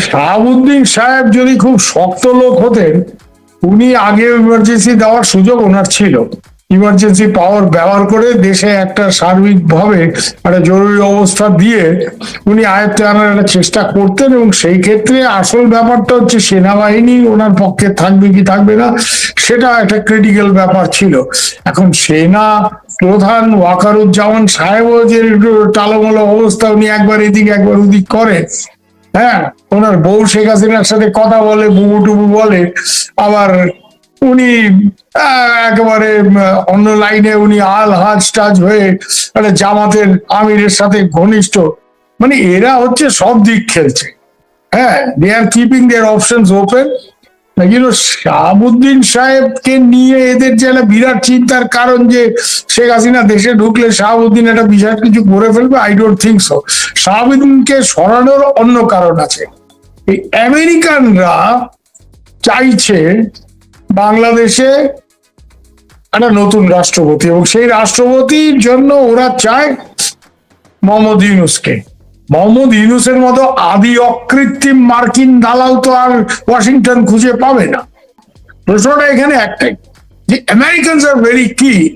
শাহাবুদ্দিন সাহেব যদি খুব শক্ত লোক হতেন, উনি আগে ইমার্জেন্সি দেওয়ার সুযোগ ওনার ছিল। ইমার্জেন্সি পাওয়ার ব্যবহার করে দেশে একটা সার্বিকভাবে একটা জরুরি অবস্থা দিয়ে উনি আয়ত্তে আনার একটা চেষ্টা করতেন, এবং সেই ক্ষেত্রে আসল ব্যাপারটা হচ্ছে সেনাবাহিনী ওনার পক্ষে থাকবে কি থাকবে না, সেটা একটা ক্রিটিক্যাল ব্যাপার ছিল। এখন সেনা প্রধান ওয়াকারুজ্জামান সাহেবও যে টালমলো অবস্থা, উনি একবার এদিক একবার ওদিক করে। হ্যাঁ, ওনার বউ শেখ হাসিনার সাথে কথা বলে, বুবু টুবু বলে, আবার উনি একেবারে অন্য লাইনে উনি আল হাজ টাজ হয়ে একটা জামাতের আমিরের সাথে ঘনিষ্ঠ। মানে এরা হচ্ছে সব দিক খেলছে। হ্যাঁ, they are keeping their options open. কিন্তু শাহাবুদ্দিন সাহেবকে নিয়ে এদের যে একটা বিরাট চিন্তার কারণ যে শেখ হাসিনা দেশে ঢুকলে শাহাবুদ্দিন একটা বিরাট কিছু করে ফেলবে, আই ডোন্ট থিঙ্ক সো। শাহাবুদ্দিনকে সরানোর অন্য কারণ আছে। এই আমেরিকানরা চাইছে বাংলাদেশে একটা নতুন রাষ্ট্রপতি, এবং সেই রাষ্ট্রপতির জন্য ওরা চায় মোহাম্মদ ইউনূসকে। মোহাম্মদ ইউনূসের মতো আদি অকৃত্রিম মার্কিন দালাল তো আর ওয়াশিংটন খুঁজে পাবে না। প্রশ্নটা এখানে একটাই, যে আমেরিকানস আর ভেরি কিন।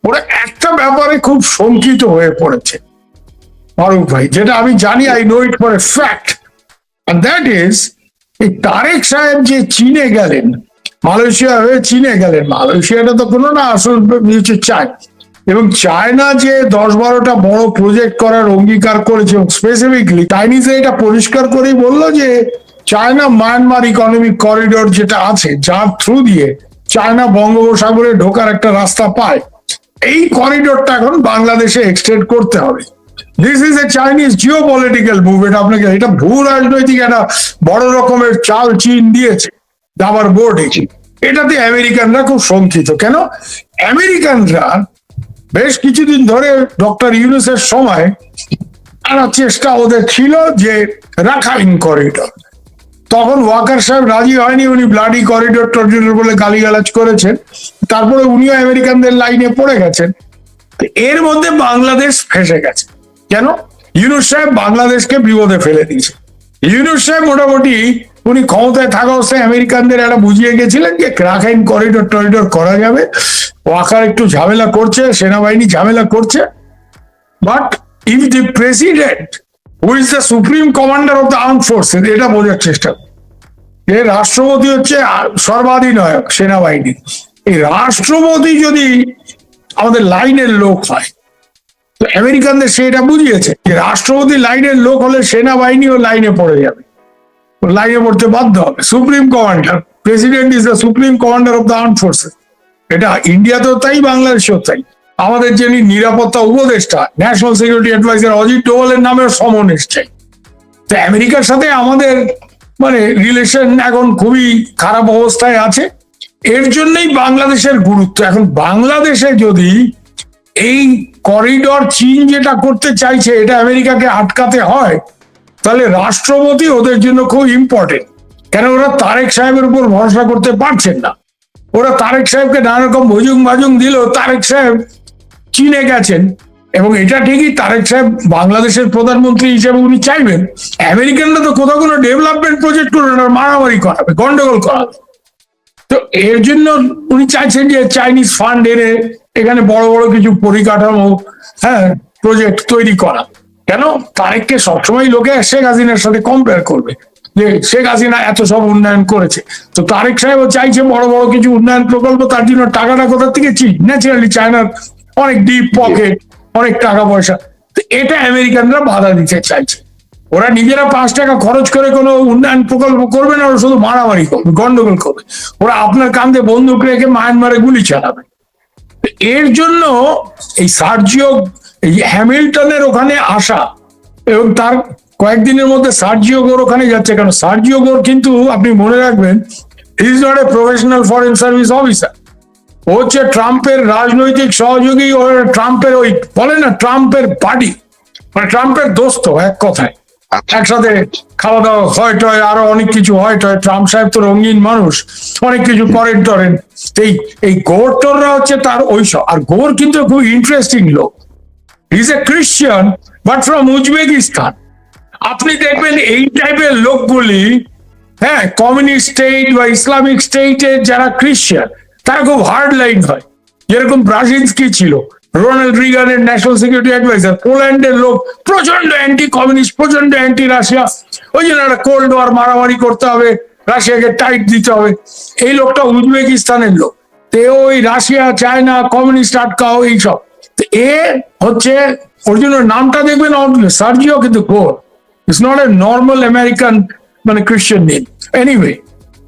ওরা একটা ব্যাপারে খুব শঙ্কিত হয়ে পড়েছে ফারুক ভাই, যেটা আমি জানি, I know it for a fact, and that is এই তারেক সাহেব যে চীনে গেলেন, মালয়েশিয়া হয়ে চীনে গেলেন। মালয়েশিয়াটা তো কোনো না, আসল হচ্ছে চায়। এবং চায়না যে 10-12টা বড় প্রজেক্ট করার অঙ্গীকার করেছে, এবং স্পেসিফিকলি চাইনিজে এটা পরিষ্কার করেই বললো যে চায়না মায়ানমার ইকোনমিক করিডোর যেটা আছে, যার থ্রু দিয়ে চায়না বঙ্গোপসাগরে ঢোকার একটা রাস্তা পায়, এই করিডোরটা এখন বাংলাদেশে এক্সটেন্ড করতে হবে। This is a Chinese Jio political move. এটা আপনাকে, এটা ভূ রাজনৈতিক একটা বড় রকমের চাল চীন দিয়েছে দাবার বোর্ডে। এটাতে আমেরিকানরা খুব শঙ্কিত। কেন? আমেরিকানরা বেশ কিছুদিন ধরে ডক্টর ইউনূসের সময় একটা চেষ্টা ওদের ছিল যে রাখাইন করিডোর, তখন ওয়াকার সাহেব রাজি হয়নি, উনি ব্লাডি করিডোর টরিডোর বলে গালিগালাজ করেছেন। তারপরে উনিও আমেরিকানদের লাইনে পড়ে গেছেন। এর মধ্যে বাংলাদেশ ফেসে গেছে। কেন? ইউনূস সাহেব বাংলাদেশকে বিপদে ফেলে দিয়েছে। ইউনূস সাহেব মোটামুটি উনি ক্ষমতায় থাকা অবস্থায় আমেরিকানদের একটা বুঝিয়ে গেছিলেন যে রাখাইন করিডোর টরিডোর করা যাবে। ওয়াকার একটু ঝামেলা করছে, সেনাবাহিনী ঝামেলা করছে, but if the president who is the supreme commander of the arm forces, এটা বোঝার চেষ্টা করে যে রাষ্ট্রপতি হচ্ছে সর্বাধিনায়ক সেনাবাহিনী। এই রাষ্ট্রপতি যদি আমাদের লাইনের লোক হয়, তো আমেরিকানদের সেটা বুঝিয়েছে যে রাষ্ট্রপতি লাইনের লোক হলে সেনাবাহিনীও লাইনে পড়ে যাবে, লাইনে পড়তে বাধ্য হবে। Supreme commander, president is the supreme commander of the arm forces. এটা ইন্ডিয়াতেও তাই, বাংলাদেশেও তাই। আমাদের যিনি নিরাপত্তা উপদেষ্টা, ন্যাশনাল সিকিউরিটি অ্যাডভাইজার অজিত ডোভালের নামেও সমন এসছে। তো আমেরিকার সাথে আমাদের মানে রিলেশন এখন খুবই খারাপ অবস্থায় আছে। এর জন্যই বাংলাদেশের গুরুত্ব। এখন বাংলাদেশে যদি এই করিডোর চীন যেটা করতে চাইছে, এটা আমেরিকাকে আটকাতে হয়, তাহলে রাষ্ট্রপতি ওদের জন্য খুব ইম্পর্টেন্ট। কেন? ওরা তারেক সাহেবের উপর ভরসা করতে পারছেন না। ওরা তারেক সাহেবকে নানা রকম ভুজুং ভাজুং দিল, তারেক সাহেব চীনে গেছেন। এবং এটা ঠিকই, তারেক সাহেব বাংলাদেশের প্রধানমন্ত্রী হিসেবে উনি চাইবেন আমেরিকানরা তো কোথাও কোনো ডেভেলপমেন্ট প্রজেক্ট করবে না, মারামারি করাবে, গন্ডগোল করাবে। তো এর জন্য উনি চাইছেন যে চাইনিজ ফান্ড এনে এখানে বড় বড় কিছু পরিকাঠামো, হ্যাঁ, প্রজেক্ট তৈরি করা। কেন? তারেককে সবসময় লোকে শেখ হাসিনার সাথে কম্পেয়ার করবে যে শেখ হাসিনা এত সব উন্নয়ন করেছে। তো তারেক সাহেবও চাইছে বড় বড় কিছু উন্নয়ন প্রকল্প, তার জন্য টাকাটা কোথা থেকে? চীন। ন্যাচারালি চায়নার অনেক ডিপ পকেট, অনেক টাকা পয়সা। তো এটা আমেরিকানরা বাধা দিতে চাইছে। ওরা নিজেরা 5 টাকা খরচ করে কোনো উন্নয়ন প্রকল্প করবে না, ওরা শুধু মারামারি করবে, গন্ডগোল করবে। ওরা আপনার কাঁধে বন্দুক রেখে মায়ানমারে গুলি চালাবে। এর জন্য এই সার্জিও, এই হ্যামিল্টনের ওখানে আসা, এবং তার কয়েকদিনের মধ্যে সার্জিও গোর ওখানে যাচ্ছে। কেন? সার্জিও গোর কিন্তু আপনি মনে রাখবেন, he is not a professional foreign service officer. ও হচ্ছে ট্রাম্পের রাজনৈতিক সহযোগী। ও ট্রাম্পের ওই বলে না, ট্রাম্পের বাড়ি, মানে ট্রাম্পের দোস্ত এক কথায়। একসাথে খাওয়া দাওয়া হয় টয়, আরো অনেক কিছু হয় টয়। ট্রাম্প সাহেব তো রঙিন মানুষ, অনেক কিছু করেন টরেন। এই গোর টোররা হচ্ছে তার ওইসব। আর গোর কিন্তু খুব ইন্টারেস্টিং লোক। He is a Christian but from Uzbekistan. আপনি দেখবেন এই টাইপের লোকগুলি, হ্যাঁ, কমিউনিস্ট স্টেট বা ইসলামিক স্টেটের যারা ক্রিশ্চিয়ান তারা খুব হার্ড লাইন হয়। যেরকম ব্রাজিলস্কি ছিল, রোনাল্ড রিগানের ন্যাশনাল সিকিউরিটি অ্যাডভাইজার, পোল্যান্ডের লোক, প্রচন্ড অ্যান্টি কমিউনিস্ট, প্রচন্ড অ্যান্টি রাশিয়া। ওই জন্য একটা কোল্ড ওয়ার মারামারি করতে হবে, রাশিয়াকে টাইট দিতে হবে। এই লোকটা উজবেকিস্তানের লোক, তো ওই রাশিয়া চায়না কমিউনিস্ট আটকাও এইসব। তো এ হচ্ছে, ওর জন্য নামটা দেখবেন সার্জিও, কিন্তু Gor, it's not a normal American মানে Christian name. Anyway,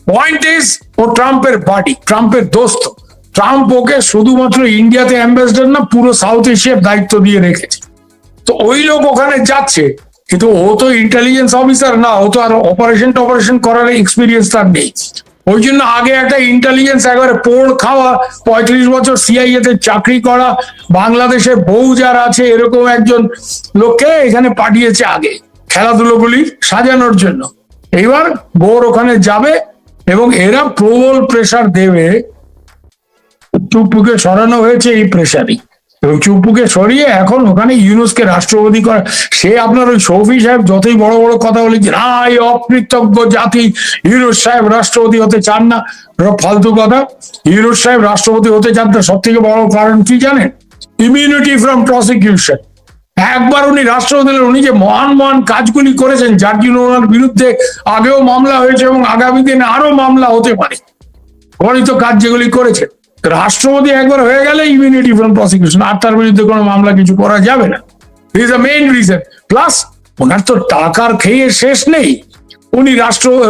point is ও ট্রাম্পের বাড়ি, ট্রাম্পের দোস্ত। ট্রাম্প ওকে শুধুমাত্র ইন্ডিয়াতে অ্যাম্বাসেডর না, পুরো সাউথ এশিয়ার দায়িত্ব দিয়ে রেখেছে। তো ওই লোক ওখানে যাচ্ছে, কিন্তু ও তো ইন্টেলিজেন্স অফিসার না, ও তো আর অপারেশন করার এক্সপিরিয়েন্স তার নেই। ওই জন্য আগে একটা ইন্টেলিজেন্স একবারে পোড় খাওয়া, 35 বছর সিআইএ তে চাকরি করা, বাংলাদেশে বউ যার আছে এরকম একজন লোককে এখানে পাঠিয়েছে আগে খেলাধুলোগুলি সাজানোর জন্য। এইবার বোর ওখানে যাবে এবং এরা প্রবল প্রেসার দেবে। চুপ্পুকে সরানো হয়েছে এই প্রেসারই, এবং চুপ্পুকে সরিয়ে এখন ওখানে ইউনূসকে রাষ্ট্রপতি করা। সে আপনার ওই শফি সাহেব যতই বড় বড় কথা বলে যে না এই অকৃতজ্ঞ জাতি, ইউনূস সাহেব রাষ্ট্রপতি হতে চান না, ফালতু কথা। ইউনূস সাহেব রাষ্ট্রপতি হতে চান না, সব থেকে বড় কারণ কি জানেন? Immunity from prosecution. একবার উনি রাষ্ট্রপতি হলেন, উনি যে মহান মহান কাজগুলি করেছেন যার জন্য ওনার বিরুদ্ধে আগেও মামলা হয়েছে এবং আগামী দিনে আরো মামলা হতে পারে, গণিত কাজ যেগুলি করেছে, রাষ্ট্রপতি একবার হয়ে গেলে ইমিউনিটি ফ্রম প্রসিকিউশন, আর তার বিরুদ্ধে কোনো মামলা কিছু করা যাবে না। This is the main reason. Plus ওনার তো টাকার খেয়ে শেষ নেই। উনি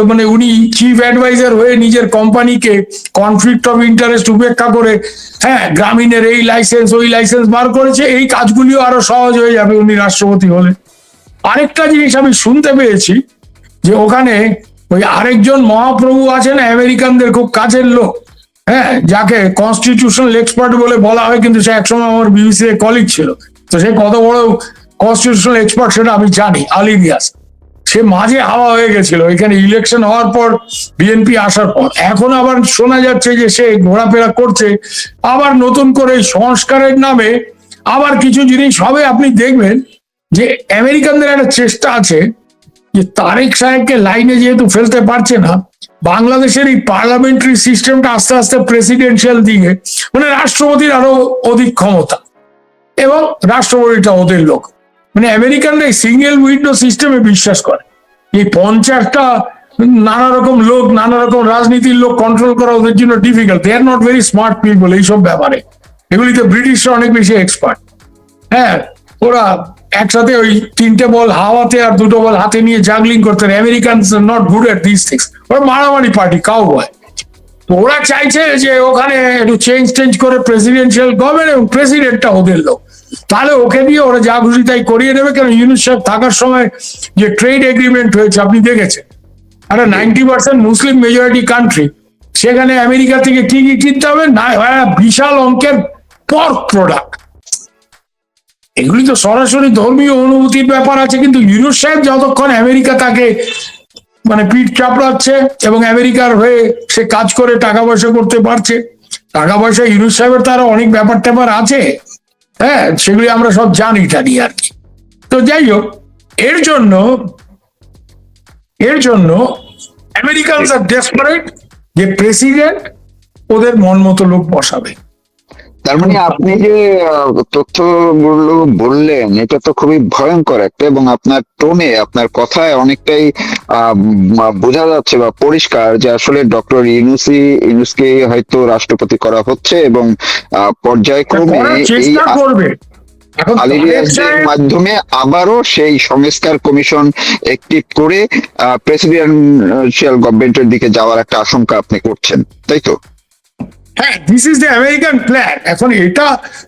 মানে উনি চিফ অ্যাডভাইজার হয়ে নিজের কোম্পানিকে কনফ্লিক্ট অফ ইন্টারেস্ট উপেক্ষা করে, হ্যাঁ, গ্রামীণের এই লাইসেন্স ওই লাইসেন্স বার করেছে। এই কাজগুলিও আরো সহজ হয়ে যাবে উনি রাষ্ট্রপতি হলে। আরেকটা জিনিস আমি শুনতে পেয়েছি যে ওখানে ওই আরেকজন মহাপ্রভু আছেন আমেরিকানদের খুব কাছের লোক, হ্যাঁ, যাকে কনস্টিটিউশনাল এক্সপার্ট বলে বলা হয়, কিন্তু সে একসময় আমার বিবিসি এর কলিগ ছিল। তো সে কত বড় কনস্টিটিউশনাল এক্সপার্ট সেটা আমি জানি, আলী রিয়াজ। সে মাঝে হাওয়া হয়ে গেছিল এখানে ইলেকশন হওয়ার পর, বিএনপি আসার পর। এখন আবার শোনা যাচ্ছে যে সে ঘোরাফেরা করছে আবার নতুন করে সংস্কারের নামে আবার কিছু জিনিস হবে। আপনি দেখবেন যে আমেরিকানদের একটা চেষ্টা আছে যে তারেক সাহেবকে লাইনে যেহেতু ফেলতে পারছে না, বাংলাদেশের এই পার্লামেন্টারি সিস্টেমটা আস্তে আস্তে প্রেসিডেন্সিয়াল দিকে, মানে রাষ্ট্রপতির আরো অধিক ক্ষমতা, এবং রাষ্ট্রপতিটা ওদের লোক। মানে আমেরিকানরা এই সিঙ্গেল উইন্ডো সিস্টেমে বিশ্বাস করে। এই 50টা নানা রকম লোক, নানা রকম রাজনীতির লোক কন্ট্রোল করা ওদের জন্য difficult. They are not very smart people এইসব ব্যাপারে। এগুলিতে ব্রিটিশরা অনেক বেশি এক্সপার্ট। হ্যাঁ, ওরা একসাথে ওই 3টে বল হাওয়াতে আর 2টো বল হাতে নিয়ে জাগলিং করতে। Americans are not good at this things. ওরা মারামারি পার্টি, কাউবয়। তো ওরা চাইছে যে ওখানে একটু চেঞ্জ করে প্রেসিডেন্সিয়াল গভর্নমেন্ট, এবং প্রেসিডেন্টটা ওদের লোক। তাহলে ওকে দিয়ে ওরা যা খুশি তাই করিয়ে নেবে। কেন ইউনূস সাহেব থাকার সময় যে ট্রেড এগ্রিমেন্ট হয়েছে আপনি দেখেছেন, একটা 90% মুসলিম মেজরিটি কান্ট্রি, সেখানে আমেরিকা থেকে কি কি কিনতে হবে না, বিশাল অঙ্কের পর্ক প্রোডাক্ট। এগুলি তো সরাসরি ধর্মীয় অনুভূতির ব্যাপার আছে। কিন্তু ইউনূস সাহেব যতক্ষণ আমেরিকা তাকে মানে পিঠ চাপড়াচ্ছে এবং আমেরিকার হয়ে সে কাজ করে টাকা পয়সা করতে পারছে, টাকা পয়সা ইউনূস সাহেবের তারা অনেক ব্যাপার ট্যাপার আছে, হ্যাঁ, সেগুলি আমরা সব জানি টানি আর কি। তো যাই হোক, এর জন্য আমেরিকানস আর ডেসপারেট যে প্রেসিডেন্ট ওদের মন মতো লোক বসাবে। তার মানে আপনি যে তথ্যগুলো বললেন এটা তো খুবই ভয়ঙ্কর একটা, এবং আপনার টোনে, আপনার কথায় অনেকটাই বোঝা যাচ্ছে বা পরিষ্কার যে আসলে ডক্টর ইউনূসকে হয়তো রাষ্ট্রপতি করা হচ্ছে, এবং পর্যায়ক্রমে এই আলী রিয়াজের মাধ্যমে আবারও সেই সংস্কার কমিশন অ্যাক্টিভ করে প্রেসিডেন্সিয়াল গভর্নমেন্টের দিকে যাওয়ার একটা আশঙ্কা আপনি করছেন, তাই তো? হ্যাঁ, this is the American plan. এখন এটা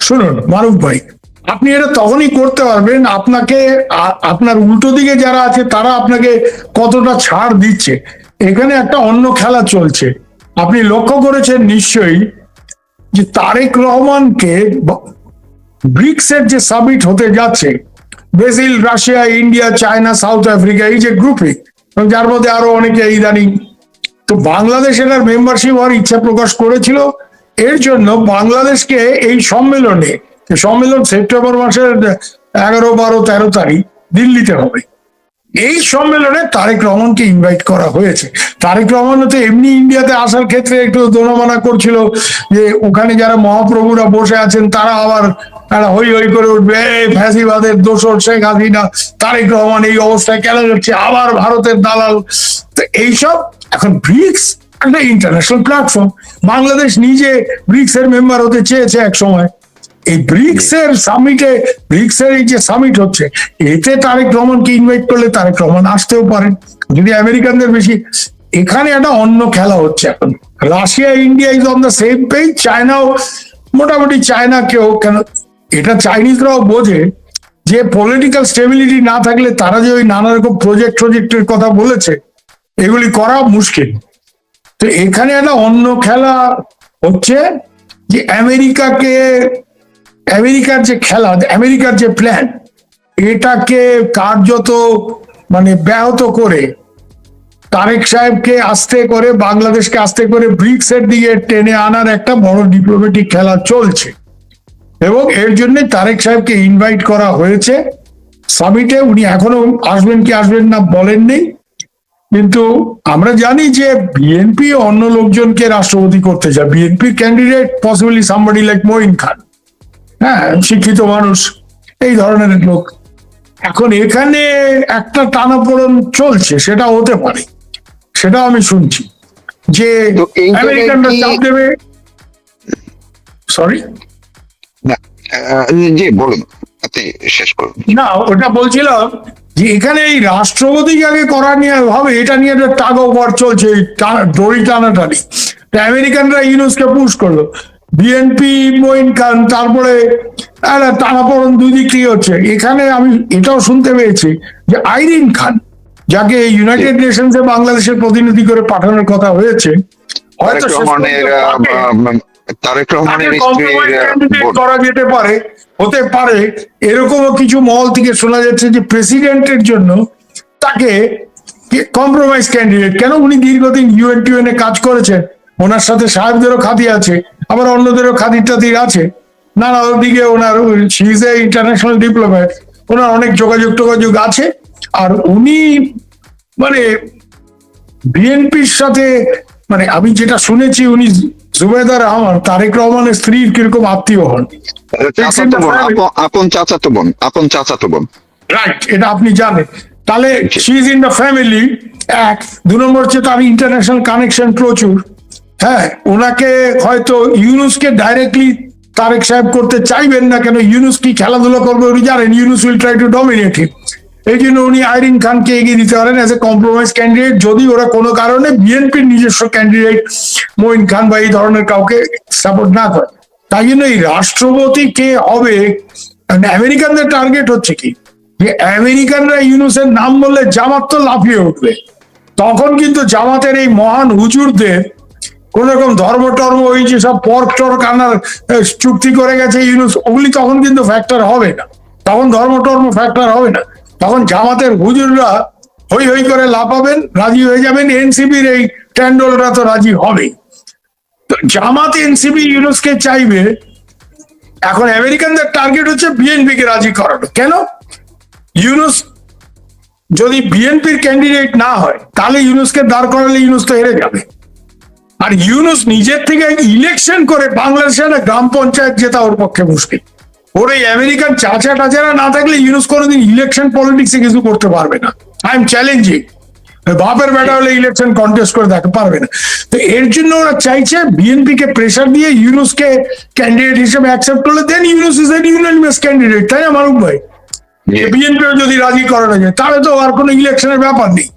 শুনুন মারুফ ভাই, আপনি এটা তখনই করতে পারবেন আপনাকে আপনার উল্টো দিকে যারা আছে তারা আপনাকে কতটা ছাড় দিচ্ছে। এখানে একটা অন্য খেলা চলছে। আপনি লক্ষ্য করেছেন নিশ্চয়ই যে তারেক রহমানকে ব্রিক্স এর যে সামিট হতে যাচ্ছে, Brazil, Russia, India, China, south Africa, এই যে গ্রুপিং, যার মধ্যে আরো অনেকে ইদানিং, তো বাংলাদেশের মেম্বারশিপ হওয়ার ইচ্ছা প্রকাশ করেছিল। এর জন্য বাংলাদেশকে এই সম্মেলন সেপ্টেম্বর মাসের 11, 12, 13 তারিখ দিল্লিতে হবে। এই সম্মেলনে তারেক রহমানকে ইনভাইট করা হয়েছে। তারেক রহমান তো এমনি ইন্ডিয়াতে আসার ক্ষেত্রে একটু দোনামানা করছিল যে ওখানে যারা মহাপ্রভুরা বসে আছেন তারা আবার হই হই করে উঠবে, এই ফ্যাসিবাদের দোসর শেখ হাসিনা, তারেক রহমান এই অবস্থায় কেন যাচ্ছে, আবার ভারতের দালাল। তো এইসব এখন ব্রিক্স একটা ইন্টারন্যাশনাল প্ল্যাটফর্ম, বাংলাদেশ নিজে ব্রিক্স এর মেম্বার হতে চেয়েছে এক সময়। এই ব্রিক্স এর সামিটে, ব্রিক্স এর এই যে সামিট হচ্ছে, এতে তারেক রহমানকে ইনভাইট করলে তারেক রহমান আসতেও পারেন যদি আমেরিকানদের বেশি। এখানে একটা অন্য খেলা হচ্ছে এখন। Russia India is on the same page, চায়নাও মোটামুটি, চায়নাকেও কেন, এটা চাইনিজরাও বোঝে যে পলিটিক্যাল স্টেবিলিটি না থাকলে তারা যে ওই নানা রকম প্রজেক্টের কথা বলেছে এগুলি করা মুশকিল। তো এখানে একটা অন্য খেলা হচ্ছে যে আমেরিকার যে খেলা, আমেরিকার যে প্ল্যান, এটাকে কার্যত মানে ব্যাহত করে তারেক সাহেবকে আস্তে করে, বাংলাদেশকে আস্তে করে ব্রিক্স এর দিকে টেনে আনার একটা বড় ডিপ্লোম্যাটিক খেলা চলছে। এবং এর জন্য তারেক সাহেবকে ইনভাইট করা হয়েছে সামিটে। উনি এখনো আসবেন কি আসবেন না বলেননি, কিন্তু আমরা জানি যে বিএনপি অন্য লোকজনকে রাষ্ট্রপতি করতে চায়। বিএনপির candidate possibly somebody like Moin Khan, হ্যাঁ, শিক্ষিত মানুষ, এই ধরনের লোক। এখন এখানে একটা টানাপোড়েন চলছে, সেটা হতে পারে, সেটা আমি শুনছি যে তো এই জায়গায় আমেরিকানরা কি- চাপ দেবে। সরি, না, জি বলুন, আপনি শেষ করুন। না ওটা বলছিলাম যে এখানে এই রাষ্ট্রপতিকে আগে করা নিয়ে হবে, এটা নিয়ে একটা টাগ অফ ওয়ার চলছে, দড়ি টানাটানি। আমেরিকানরা ইউনুসকে পুশ করলো, বিএনপি মঈন খান, তারপরে টানাপোড়েন দুই দিক থেকে হচ্ছে। এখানে আমি এটাও শুনতে পেয়েছি যে আইরিন খান, যাকে ইউনাইটেড নেশনসে বাংলাদেশের প্রতিনিধি করে পাঠানোর কথা হয়েছে, হয়তো শেষ পর্যন্ত তারেক তাকে রহমানের compromise candidate স্ত্রীর করা যেতে পারে, হতে পারে। এরকমও কিছু মহল থেকে শোনা যাচ্ছে যে প্রেসিডেন্টের জন্য তাকে কম্প্রোমাইজ ক্যান্ডিডেট, কেন উনি দীর্ঘদিন ইউএন এ কাজ করেছেন, ওনার সাথে সাহেবদেরও খাতি আছে, আবার অন্যদেরও খাতির টাতির আছে, নানা দিকে ওনার ইন্টারন্যাশনাল ডিপ্লোম্যাট, ওনার অনেক যোগাযোগ আছে। আর উনি মানে বিএনপির সাথে, মানে আমি যেটা শুনেছি, উনি জুবেদা রহমান তারেক রহমানের স্ত্রীর কিরকম আত্মীয় হন। চাচাতো বোন, আপন চাচাতো বোন। রাইট, এটা আপনি জানেন। তাহলে she is in the family. এক, দু নম্বর হচ্ছে তার ইন্টারন্যাশনাল কানেকশন প্রচুর। হ্যাঁ, ওনাকে হয়তো ইউনুসকে ডাইরেক্টলি তারেক সাহেব করতে চাইবেন না, কেন ইউনুস কি খেলাধুলা করবে উনি জানেন, Yunus will try to dominate him. এই জন্য উনি আইরিন খানকে এগিয়ে দিতে পারেন অ্যাজ এ কম্প্রোমাইজ ক্যান্ডিডেট, যদি ওরা কোনো কারণে বিএনপির নিজস্ব ক্যান্ডিডেট মঈন খান বা এই ধরনের কাউকে সাপোর্ট না করে। তাই জন্য এই রাষ্ট্রপতি কে হবে, আমেরিকানদের টার্গেট হচ্ছে কি, যে আমেরিকানরা ইউনুসের নাম বললে জামাত তো লাফিয়ে উঠবে। তখন কিন্তু জামাতের এই মহান হুজুরদের কোন রকম ধর্ম টর্ম, ওই যে সব পর্ক টর্ক আনার চুক্তি করে গেছে ইউনুস, ওগুলি তখন কিন্তু ফ্যাক্টর হবে না। তখন ধর্ম টর্ম ফ্যাক্টর হবে না, তখন জামাতের হুজুররা হই হই করে লাফাবেন, রাজি হয়ে যাবেন। এনসিপির এই ট্যান্ডলরা তো রাজি হবে। তো জামাত এনসিপি ইউনুসকে চাইবে। এখন আমেরিকানদের টার্গেট হচ্ছে বিএনপি কে রাজি করানো। কেন? ইউনুস যদি বিএনপির ক্যান্ডিডেট না হয়, তাহলে ইউনুসকে দাঁড় করালে ইউনুস তো হেরে যাবে। আর ইউনুস নিজের থেকে ইলেকশন করে বাংলাদেশে একটা গ্রাম পঞ্চায়েত জেতা ওর পক্ষে মুশকিল। ওর এই আমেরিকান চাচা টাচারা না থাকলে ইউনুস কোনোদিন ইলেকশন পলিটিক্সে কিছু করতে পারবে না। I am challenging. বাপের বেটা হলে ইলেকশন কন্টেস্ট করে দেখতে পারবে না। তো এর জন্য ওরা চাইছে বিএনপি কে প্রেশার দিয়ে ইউনুসকে ক্যান্ডিডেট হিসেবে অ্যাকসেপ্ট করলে then Yunus is an unanimous candidate, তাই না মারুফ ভাই? বিএনপি যদি রাজি করানো যায় তাহলে তো আর কোনো ইলেকশনের ব্যাপার নেই,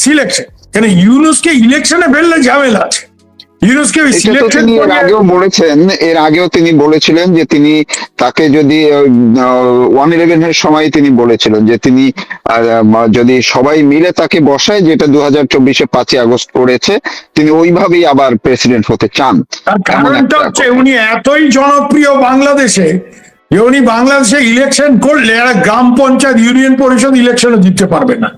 সিলেকশন। কেন ইউনুসকে ইলেকশনে ফেললে ঝামেলা আছে। ইউনুসকে সিলেকশন এর আগেও তিনি বলেছিলেন যে তিনি তাকে যদি 111 এর সময় তিনি বলেছিলেন যে তিনি যদি সবাই মিলে তাকে বসায়, যেটা 2024-এ 5ই আগস্ট করেছে, তিনি ওইভাবেই আবার প্রেসিডেন্ট হতে চান। কারণটা হচ্ছে উনি এতই জনপ্রিয় বাংলাদেশে যে উনি বাংলাদেশে ইলেকশন করলে একটা গ্রাম পঞ্চায়েত ইউনিয়ন পরিষদ ইলেকশনও জিততে পারবে না।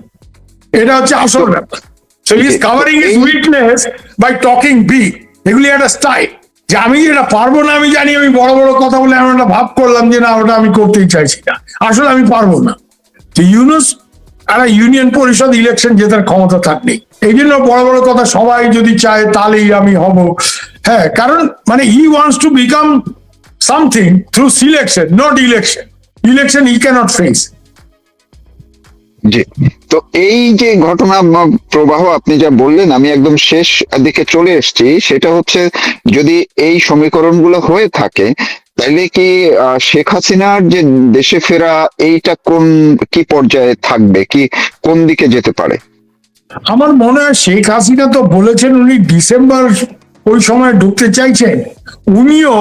এটা হচ্ছে আসল ব্যাপার। So he is covering his weakness by talking big. এগুলি একটা স্টাইল, যে আমি এটা পারবো না, আমি জানি, আমি বড় বড় কথা বলে এমন একটা ভাব করলাম যে না ওটা আমি করতেই চাইছি না, আসলে আমি পারবো না। তো ইউনুস একটা ইউনিয়ন পরিষদ ইলেকশন জেতার ক্ষমতা তার নেই। এই জন্য বড় বড় কথা সবাই যদি চায় তাহলেই আমি হব, হ্যাঁ, কারণ মানে he wants to become something through selection, not election. Election he cannot face. জি। তো এই যে ঘটনা প্রবাহ আপনি যা বললেন, আমি একদম শেষ দিকে চলে এসেছি। সেটা হচ্ছে, যদি এই সমীকরণগুলো হয়ে থাকে, তাইলে কি শেখ হাসিনার যে দেশে ফেরা, এইটা কি পর্যায়ে থাকবে, কি কোন দিকে যেতে পারে? আমার মনে হয় শেখ হাসিনা তো বলেছেন উনি ডিসেম্বর ওই সময় ঢুকতে চাইছেন। উনিও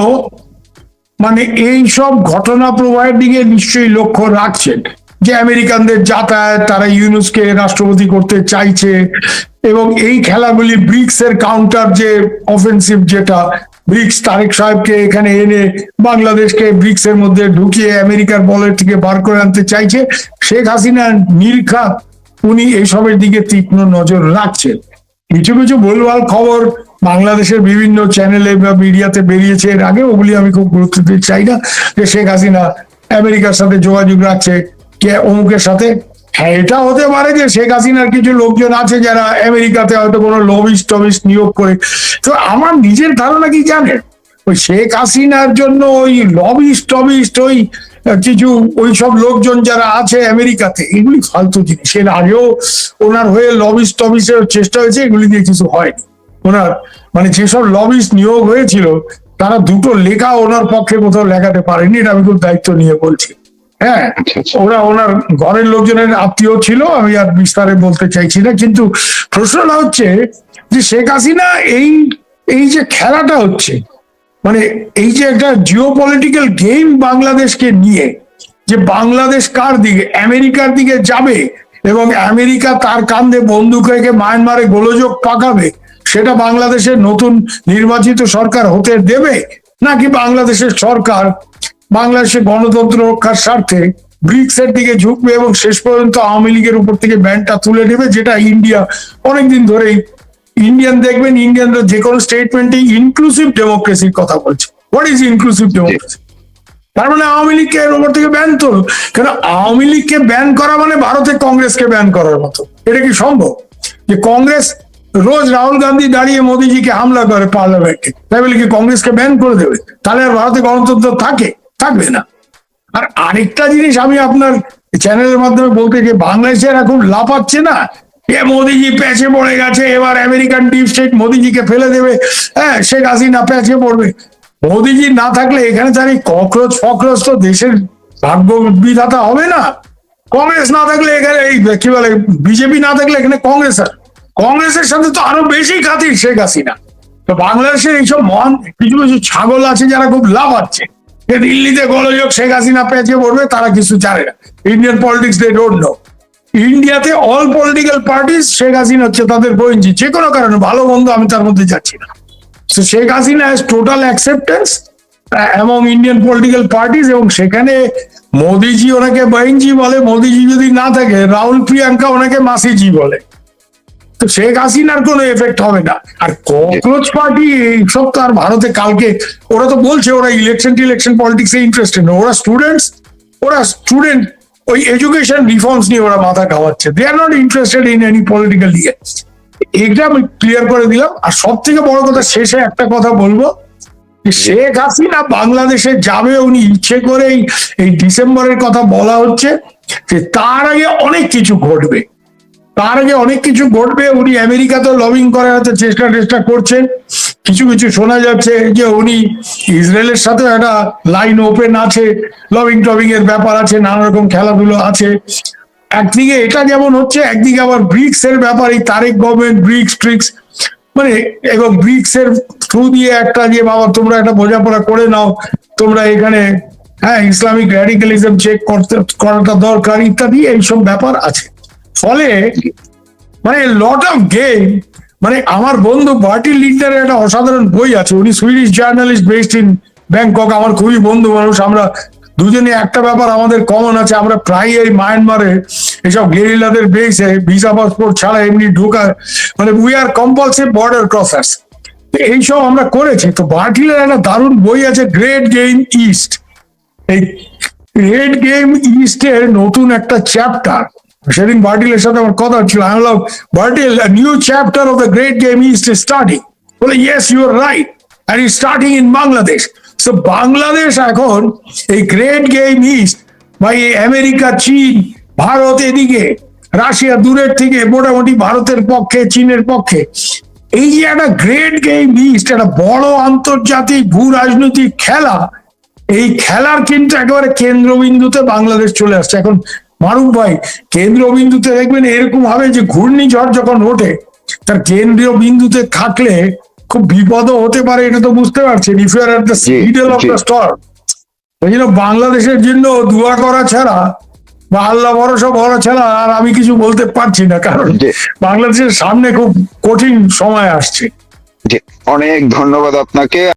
মানে এই সব ঘটনা প্রবাহের দিকে নিশ্চয়ই লক্ষ্য রাখছেন, যে আমেরিকানদের যাতায়াত, তারা ইউনুসকে রাষ্ট্রপতি করতে চাইছে, এবং এই খেলাগুলি ব্রিক্স এর কাউন্টার যে অফেন্সিভ, যেটা ব্রিক্স তারেক সাহেবকে এখানে এনে বাংলাদেশকে ব্রিক্স এর মধ্যে ঢুকিয়ে আমেরিকার বলের থেকে বার করে আনতে চাইছে, শেখ হাসিনা নির্ঘাত উনি এইসবের দিকে তীক্ষ্ণ নজর রাখছেন। কিছু কিছু ভুলভাল খবর বাংলাদেশের বিভিন্ন চ্যানেলে বা মিডিয়াতে বেরিয়েছে এর আগে, ওগুলি আমি খুব গুরুত্ব দিতে চাই না, যে শেখ হাসিনা আমেরিকার সাথে যোগাযোগ রাখছে কে অমুকের সাথে। হ্যাঁ, এটা হতে পারে যে শেখ হাসিনার কিছু লোকজন আছে যারা আমেরিকাতে হয়তো কোনো লবিস্ট টবিস্ট নিয়োগ করে। তো আমার নিজের ধারণা কি জানেন, ওই শেখ হাসিনার জন্য ওই লবিস্ট টবিস্ট, ওই কিছু ওই সব লোকজন যারা আছে আমেরিকাতে, এগুলি ফালতু জিনিস। এর আগেও ওনার হয়ে লবিস্ট টবিস্টের চেষ্টা হয়েছে, এগুলি দিয়ে কিছু হয়নি। ওনার মানে যেসব লবিস্ট নিয়োগ হয়েছিল তারা দুটো লেখা ওনার পক্ষে কোথাও লেখাতে পারেনি, এটা আমি খুব দায়িত্ব নিয়ে বলছি। হ্যাঁ, ওরা ওনার ঘরের লোকজনের আত্মীয় ছিল, আমি আর বিস্তারে বলতে চাইছি না। কিন্তু প্রশ্নটা হচ্ছে যে শেখ হাসিনা এই এই যে খেলাটা হচ্ছে, মানে এই যে একটা জিও পলিটিক্যাল গেম বাংলাদেশকে নিয়ে, যে বাংলাদেশ কার দিকে, আমেরিকার দিকে যাবে এবং আমেরিকা তার কাঁধে বন্দুক রেখে মায়ানমারে গোলযোগ পাকাবে, সেটা বাংলাদেশের নতুন নির্বাচিত সরকার হতে দেবে, নাকি বাংলাদেশের সরকার বাংলাদেশের গণতন্ত্র রক্ষার স্বার্থে ব্রিক্স এর দিকে ঝুঁকবে এবং শেষ পর্যন্ত আওয়ামী লীগের উপর থেকে ব্যানটা তুলে নেবে, যেটা ইন্ডিয়া অনেকদিন ধরেই। ইন্ডিয়ান দেখবেন, ইন্ডিয়ানরা যে কোনো স্টেটমেন্টে ইনক্লুসিভ ডেমোক্রেসির কথা বলছে। What is inclusive democracy? তার মানে আওয়ামী লীগকে এর উপর থেকে ব্যান তোল। কেন আওয়ামী লীগকে ব্যান করা মানে ভারতে কংগ্রেসকে ব্যান করার মতো। এটা কি সম্ভব যে কংগ্রেস রোজ রাহুল গান্ধী দাঁড়িয়ে মোদিজিকে হামলা করে পার্লামেন্টে, তাই বলে কি কংগ্রেসকে ব্যান করে দেবে? তাহলে আর ভারতে গণতন্ত্র থাকবে না। আর আরেকটা জিনিস আমি আপনার চ্যানেলের মাধ্যমে বলতে, যে বাংলাদেশের এখন লাফাচ্ছে না, এ মোদিজি প্যাচে পড়ে গেছে, এবার আমেরিকান ডিপ স্টেট মোদিজিকে ফেলে দেবে, হ্যাঁ শেখ হাসিনা প্যাচে পড়বে। মোদিজি না থাকলে এখানে তার এই ককরোচ ফকরোচ তো দেশের ভাগ্য বিধাতা হবে না। কংগ্রেস না থাকলে এখানে এই কি বলে বিজেপি না থাকলে এখানে কংগ্রেসের সাথে তো আরো বেশি খাতির শেখ হাসিনা। তো বাংলাদেশের এইসব মহান কিছু কিছু ছাগল আছে যারা খুব লাফাচ্ছে যে দিল্লিতে গোলযোগ, শেখ হাসিনা পেঁচে পড়বে, তারা কিছু জানে না। Indian politics they don't know. ইন্ডিয়াতে all political parties Sheikh Hasina হচ্ছে তাদের বইঞ্জি, যে কোনো কারণে, ভালো মন্দ আমি তার মধ্যে যাচ্ছি না। So Sheikh Hasina has total acceptance among Indian political parties, এবং সেখানে মোদিজি ওনাকে বহিনজি বলে, মোদিজি যদি না থাকে রাহুল প্রিয়াঙ্কা ওনাকে মাসিজি বলে। তো শেখ হাসিনার কোনো এফেক্ট হবে না। আর ককরোচ পার্টি এইসব তো আর ভারতে কালকে, ওরা তো বলছে ওরা ইলেকশন পলিটিক্সে ইন্টারেস্টেড না, ওরা স্টুডেন্ট ওই এডুকেশন রিফর্মস নিয়ে ওরা মাথা খাওয়াচ্ছে। They are not interested in any political ইয়ে। এটা আমি ক্লিয়ার করে দিলাম। আর সব থেকে বড় কথা, শেষে একটা কথা বলবো, শেখ হাসিনা বাংলাদেশে যাবে উনি ইচ্ছে করেই, এই ডিসেম্বরের কথা বলা হচ্ছে, যে তার আগে অনেক কিছু ঘটবে, উনি আমেরিকাতেও লবিং করার হয়তো চেষ্টা করছেন। কিছু কিছু শোনা যাচ্ছে যে উনি ইসরায়েলের সাথে একটা লাইন ওপেন আছে, লবিং টবিং এর ব্যাপার আছে, নানা রকম খেলাধুলো আছে। একদিকে এটা যেমন হচ্ছে, একদিকে আবার ব্রিক্স এর ব্যাপার, এই তারেক গভর্নমেন্ট ব্রিক্স মানে, এবং ব্রিক্স এর থ্রু দিয়ে একটা যে বাবা তোমরা একটা বোঝাপড়া করে নাও, তোমরা এখানে হ্যাঁ ইসলামিক র্যাডিক্যালিজম চেক করাটা দরকার ইত্যাদি, এইসব ব্যাপার আছে। ফলে মানে লট অফ গেম। মানে আমার বন্ধু বার্টি লিন্ডারের একটা অসাধারণ বই আছে, উনি Swedish journalist based in Bangkok, আমার খুবই বন্ধু মানুষ। আমরা দুজনে একটা ব্যাপার আমাদের কমন আছে, আমরা প্রায় এই মায়ানমারে এসব গেরিলাদের বেসে ভিসা পাসপোর্ট ছাড়া এমনি ঢোকা, মানে উই আর কম্পালসিভ বর্ডার ক্রসার্স, এইসব আমরা করেছি। তো বার্টিলের একটা দারুণ বই আছে, গ্রেট গেম ইস্ট। এই গ্রেট গেম ইস্টের নতুন একটা চ্যাপ্টার সেদিন বার্টিলের সাথে আমার কথা হচ্ছিল, আমি বললাম Bertil, new chapter of the great game east is starting. বলে yes, you are right, and is starting in Bangladesh. So Bangladesh এখন এই গ্রেট গেম ইস্ট বা এই আমেরিকা, চীন, ভারত, এদিকে রাশিয়া দূরের থেকে মোটামুটি ভারতের পক্ষে, চীনের পক্ষে, এই যে একটা গ্রেট গেম ইস্ট, একটা বড় আন্তর্জাতিক ভূ রাজনৈতিক খেলা, এই খেলার কিন্তু একেবারে কেন্দ্রবিন্দুতে বাংলাদেশ চলে আসছে এখন। মারুফ ভাই, কেন্দ্রবিন্দুতে দেখবেন এরকম ভাবে যে ঘূর্ণিঝড় যখন ওঠে, তার কেন্দ্রীয় বিন্দুতে থাকলে খুব বিপদও হতে পারে, এটা তো বুঝতে পারছেন। If you are at the middle of the storm. ওই জন্য বাংলাদেশের জন্য দোয়া করা ছাড়া বা আল্লাহ ভরসা ভরা ছাড়া আর আমি কিছু বলতে পারছি না, কারণ বাংলাদেশের সামনে খুব কঠিন সময় আসছে। জি, অনেক ধন্যবাদ আপনাকে।